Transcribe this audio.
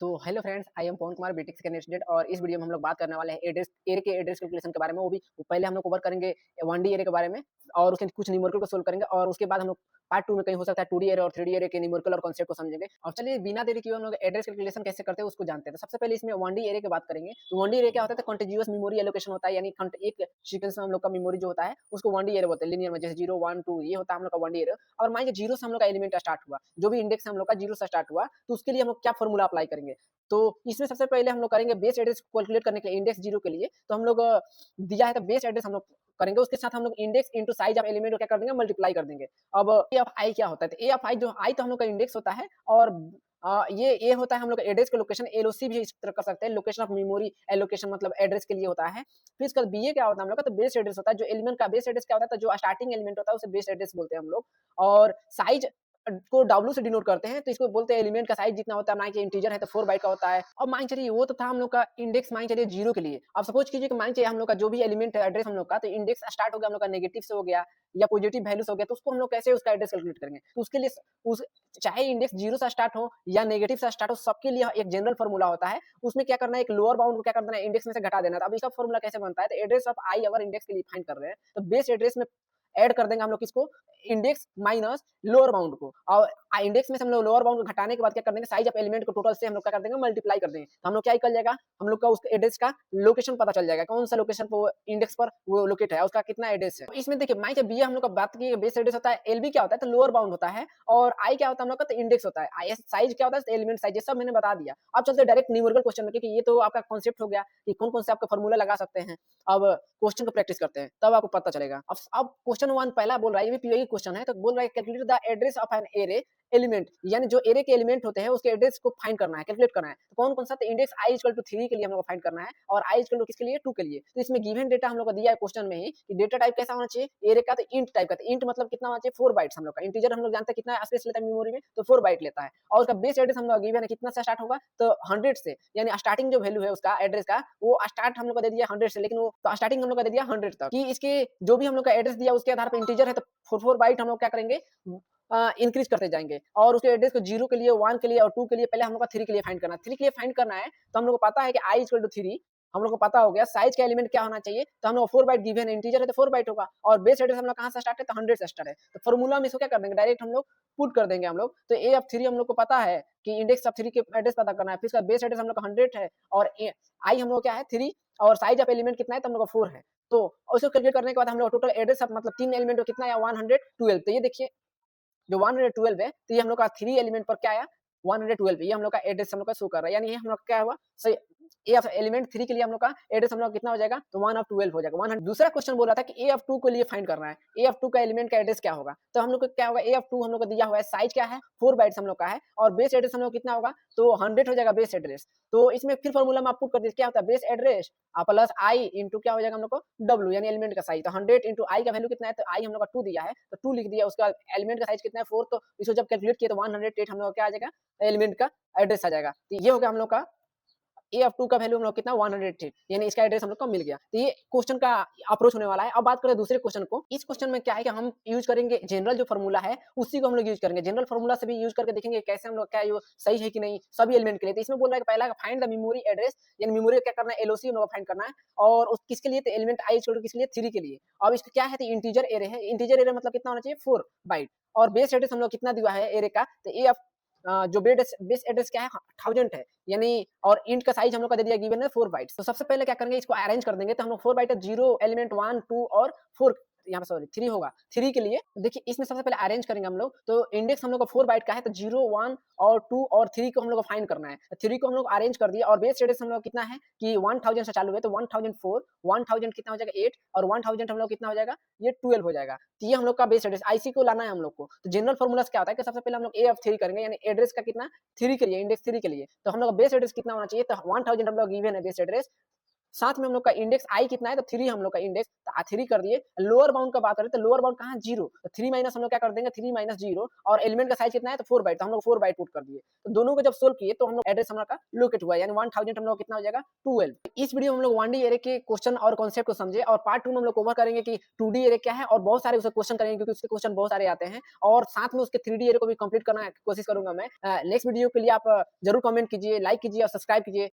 तो hello friends, I am Pawan Kumar BTech second year student और इस वीडियो में हम लोग बात करने वाले हैं एड्रेस एरे के एड्रेस कैलकुलेशन के बारे में। वो भी पहले हम लोग कवर करेंगे 1D एरे के बारे में और उसके कुछ न्यूमेरिकल को सोल्व करेंगे और उसके बाद हम लोग पार्ट 2 में कहीं हो सकता है 2D एरे और 3D एरे के न्यूमेरिकल और कॉन्सेप्ट को समझेंगे। और चलिए बिना देरी किए हम लोग एड्रेस कैलकुलेशन कैसे करते हैं उसको जानते हैं। तो सबसे पहले इसमें 1D एरे की बात करेंगे। तो 1D एरे क्या होता है? कॉन्टिग्यूअस मेमोरी एलोकेशन होता है, यानी एक सीक्वेंस में हम लोग का मेमोरी जो होता है उसको 1D एरे बोलते हैं। लिनियर में जैसे 0 1 2 ये होता है हम लोग का 1D एरे। और मान लीजिए 0 से हम लोग का एलिमेंट स्टार्ट हुआ, जो भी इंडेक्स हम लोग का 0 से स्टार्ट हुआ, तो उसके लिए हम लोग क्या फॉर्मूला अप्लाई करेंगे? तो इसमें सबसे पहले हम लोग करेंगे बेस एड्रेस कैलकुलेट करने के लिए इंडेक्स 0 के लिए। तो हम लोग दिया है तो बेस एड्रेस हम लोग करेंगे, उसके साथ हम लोग index into size of element को क्या कर देंगे? मल्टीप्लाई कर देंगे। अब ए ऑफ आई क्या होता है? तो ए ऑफ आई जो आई तो हम लोग का इंडेक्स होता है और ये ए होता है हम लोग का एड्रेस का लोकेशन। एलओसी भी इस तरह कर सकते हैं, लोकेशन ऑफ मेमोरी एलोकेशन मतलब एड्रेस के लिए होता है। फिर इसका बीए क्या होता है हम लोग का? तो बेस एड्रेस होता है। जो एलिमेंट का बेस एड्रेस क्या होता है? तो जो स्टार्टिंग एलिमेंट होता है उसे बेस एड्रेस बोलते हैं हम लोग। और साइज को डब्ल्यू से डिनोट करते हैं, तो इसको बोलते हैं एलिमेंट का साइज जितना होता है। मान के इंटीजर है तो 4 बाइट का होता है। अब मान चलिए वो तो था हम लोग का इंडेक्स, मान चलिए 0 के लिए। अब सपोज कीजिए कि मान चलिए हम लोग का जो भी एलिमेंट है एड्रेस हम लोग का, तो इंडेक्स स्टार्ट हो गया हम लोग का नेगेटिव से हो गया या पॉजिटिव वैल्यू से हो गया, तो उसको हम लोग कैसे उसका एड्रेस कैलकुलेट करेंगे? तो उसके लिए उस चाहे इंडेक्स 0 से स्टार्ट हो या नेगेटिव से स्टार्ट हो, सबके लिए एक जनरल फार्मूला होता है। उसमें क्या करना है? एक लोअर बाउंड को क्या कर देना है? इंडेक्स में से घटा देना। तो अब इसका फार्मूला कैसे बनता है? तो address of I our index के लिए फाइंड कर रहे हैं, तो बेस एड्रेस में ऐड कर देंगे हम लोग किसको? इंडेक्स माइनस लोअर बाउंड को। और इंडेक्स में से हम लोग लोअर बाउंड को घटाने के बाद क्या कर देंगे? साइज ऑफ एलिमेंट को टोटल से हम लोग क्या कर देंगे? मल्टीप्लाई कर देंगे। तो हम लोग क्या निकल जाएगा? हम लोग का उस एड्रेस का लोकेशन पता चल जाएगा, कौन सा लोकेशन पर वो इंडेक्स पर वो लोकेट है, उसका कितना एड्रेस है। तो इसमें देखिए मान जब बी हम लोग का बात की बेस एड्रेस होता है, एलबी क्या होता है? तो लोअर बाउंड होता है और आई क्या होता है हम लोग का? तो इंडेक्स होता है। आई साइज क्या होता है? Element size. ये सब मैंने बता दिया। अब चलते डायरेक्ट न्यूमेरिकल क्वेश्चन में, क्योंकि ये तो आपका कॉन्सेप्ट हो गया कि कौन कौन से आपका फॉर्मूला लगा सकते हैं। अब क्वेश्चन को प्रैक्टिस करते हैं तब आपको पता चलेगा। अब क्वेश्चन 1 पहला बोल रहा है, ये भी पीओई क्वेश्चन है, तो बोल रहा है calculate the address of an array element, यानी जो एरे के एलिमेंट होते हैं उसके एड्रेस को फाइंड करना है, कैलकुलेट करना है। तो कौन कौन सा? तो इंडेक्स i इक्वल टू 3 के लिए हम लोग को फाइंड करना है और i इक्वल टू किसके लिए? 2 के लिए। तो इसमें गिवन डेटा हम लोग को दिया है क्वेश्चन में ही कि डेटा टाइप कैसा होना चाहिए एरे का? तो इंट टाइप का। तो इंट मतलब कितना होना चाहिए? 4 बाइट्स हम लोग का। इंटीजर हम लोग जानते हैं कितना स्पेस लेता है मेमोरी में, तो 4 बाइट लेता है। और उसका बेस एड्रेस हम लोग गिवन है कितना से स्टार्ट होगा? तो 100 से, यानी स्टार्टिंग जो वैल्यू है उसका एड्रेस का, वो स्टार्ट हम लोग को दे दिया 100 से, लेकिन वो तो स्टार्टिंग हम लोग का दे दिया 100 तक कि इसके जो भी हम लोग का एड्रेस दिया उसके आधार पर इंटीजर है तो 4 बाइट हम लोग क्या करेंगे? इंक्रीज करते जाएंगे और उसके एड्रेस को 0 के लिए, 1 के लिए और 2 के लिए पहले हम लोग का 3 के लिए फाइंड करना है। 3 के लिए फाइंड करना है तो हम लोग को पता है कि i इक्वल टू 3 हम लोग को पता हो गया। साइज का एलिमेंट क्या होना चाहिए? तो हम लोग 4 बाइट गिवन है, इंटीजर है तो 4 बाइट होगा और बेस एड्रेस हम लोग कहां से स्टार्ट है? तो 100 से स्टार्ट है। तो फार्मूला में इसको क्या कर देंगे? डायरेक्ट हम लोग पुट कर देंगे हम लोग। तो ए ऑफ 3 हम लोग को पता है कि इंडेक्स ऑफ 3 के एड्रेस पता करना है, फिर इसका बेस एड्रेस हम लोग का 100 है और आई हम लोग क्या है? 3 और साइज ऑफ एलिमेंट कितना है? तो हम लोग का 4 है। तो उसको कैलकुलेट करने के बाद हम लोग टोटल एड्रेस मतलब 3 एलिमेंट को कितना है? 112। तो ये देखिए जो 112 है, तो ये हम लोग का 3 एलिमेंट पर क्या आया? 112। ये हम लोग का एड्रेस हम लोग का शो कर रहा है, यानी ये हम लोग का क्या हुआ? सही ए ऑफ एलिमेंट 3 के लिए हम लोग का एड्रेस हम लोग कितना हो जाएगा? तो 1 ऑफ 12 हो जाएगा। 100 दूसरा क्वेश्चन बोल रहा था कि ए ऑफ 2 के लिए फाइंड करना है। ए ऑफ 2 का एलिमेंट का एड्रेस क्या होगा? तो हम लोग को क्या होगा? ए ऑफ 2 हम लोग को दिया हुआ है, साइज क्या है? 4 बाइट्स हम लोग का है और बेस एड्रेस हम लोग कितना होगा? तो 100 हो जाएगा बेस एड्रेस। तो इसमें फिर फार्मूला में आप पुट कर दीजिए, क्या होता है? बेस एड्रेस प्लस आई इंटू क्या हो जाएगा हम लोग को? डब्ल्यू, यानी एलिमेंट का साइज। तो 100 इंटू आई का वैल्यू कितना है? तो आई हम लोग का 2 दिया है तो 2 लिख दिया। उसका एलिमेंट का साइज कितना है? 4। तो इसको जब कैलकुलेट किए तो 108 हम लोग का क्या आ जाएगा? एलिमेंट का एड्रेस आ जाएगा। तो ये हो गया हम लोग का ए ऑफ 2 का वैल्यू हम लोग कितना? 108, यानी इसका एड्रेस हम लोग को मिल गया। तो ये क्वेश्चन का अप्रोच होने वाला है। अब बात करें दूसरे क्वेश्चन को। इस क्वेश्चन में क्या है कि हम यूज करेंगे जनरल जो फार्मूला है उसी को हम लोग यूज करेंगे। जनरल फार्मूला से भी यूज करके देखेंगे कैसे हम लोग क्या ये सही है कि नहीं सभी एलिमेंट के लिए। तो इसमें बोल रहा है कि पहला फाइंड द मेमोरी एड्रेस, यानी मेमोरी क्या करना है? एलओसी हम लोग फाइंड करना है और उस किसके लिए? तो एलिमेंट आई इक्वल टू किसके लिए? 3 के लिए। अब इसका क्या है? तो इंटीजर एरे है। इंटीजर एरे मतलब कितना होना चाहिए? 4 बाइट और बेस एड्रेस हम लोग कितना दिया है एरे का? तो ए ऑफ जो बेस एड्रेस क्या है? 1000 है, यानी और इंट का साइज हम लोग का दे दिया गिवन है 4 बाइट्स। तो सबसे पहले क्या करेंगे? इसको अरेंज कर देंगे। तो हम लोग 4 बाइट है 0 एलिमेंट 1 2 और 4, यहाँ पे सॉरी 3 होगा। 3 के लिए देखिए इसमें सबसे पहले अरेंज करेंगे हम लोग। तो इंडेक्स हम लोग का 4 बाइट का है तो 0 1 और 2 और 3 को हम लोग को फाइंड करना है। तो 3 को हम लोग अरेंज कर दिया और बेस एड्रेस हम लोग कितना है कि 1000 से चालू है तो 1004, 1000 कितना हो जाएगा? 8 और 1000 हम लोग कितना हो जाएगा? ये 12 हो जाएगा। तो ये हम लोग का बेस एड्रेस आईसी को लाना है हम लोग को। तो जनरल फार्मूला क्या होता है कि सबसे पहले हम लोग ए ऑफ 3 करेंगे, यानी एड्रेस का कितना? 3 के लिए, इंडेक्स 3 के लिए। तो हम लोग का बेस एड्रेस कितना होना चाहिए? तो 1000 हम लोग गिवन है बेस एड्रेस साथ में हम लोग का इंडेक्स आई कितना है, तो 3 हम लोग का इंडेक्स, तो 3 कर दिए। लोअर बाउंड का बात करें तो लोअर बाउंड कहाँ 0, तो 3 माइनस हम लोग क्या कर देंगे, 3 माइनस 0, और एलिमेंट का साइज़ कितना है, तो 4 बाइट, तो हम लोग 4 बाइट पुट कर दिए। तो दोनों को जब सोल्व किए तो हम लोग एड्रेस हमारा का लोकेट हुआ, यानी 1000 हम लोग कितना हो जाएगा, 12। इस वीडियो में हम लोग 1D एरे के क्वेश्चन और कॉन्सेप्ट को समझे, और पार्ट 2 में हम लोग कवर करेंगे कि 2D एरे क्या है, और बहुत सारे उसके क्वेश्चन करेंगे क्योंकि उसके क्वेश्चन बहुत सारे आते हैं, और साथ में उसके 3D एरे को भी कंप्लीट करना कोशिश करूंगा मैं। नेक्स्ट वीडियो के लिए आप जरूर कमेंट कीजिए, लाइक कीजिए और सब्सक्राइब कीजिए।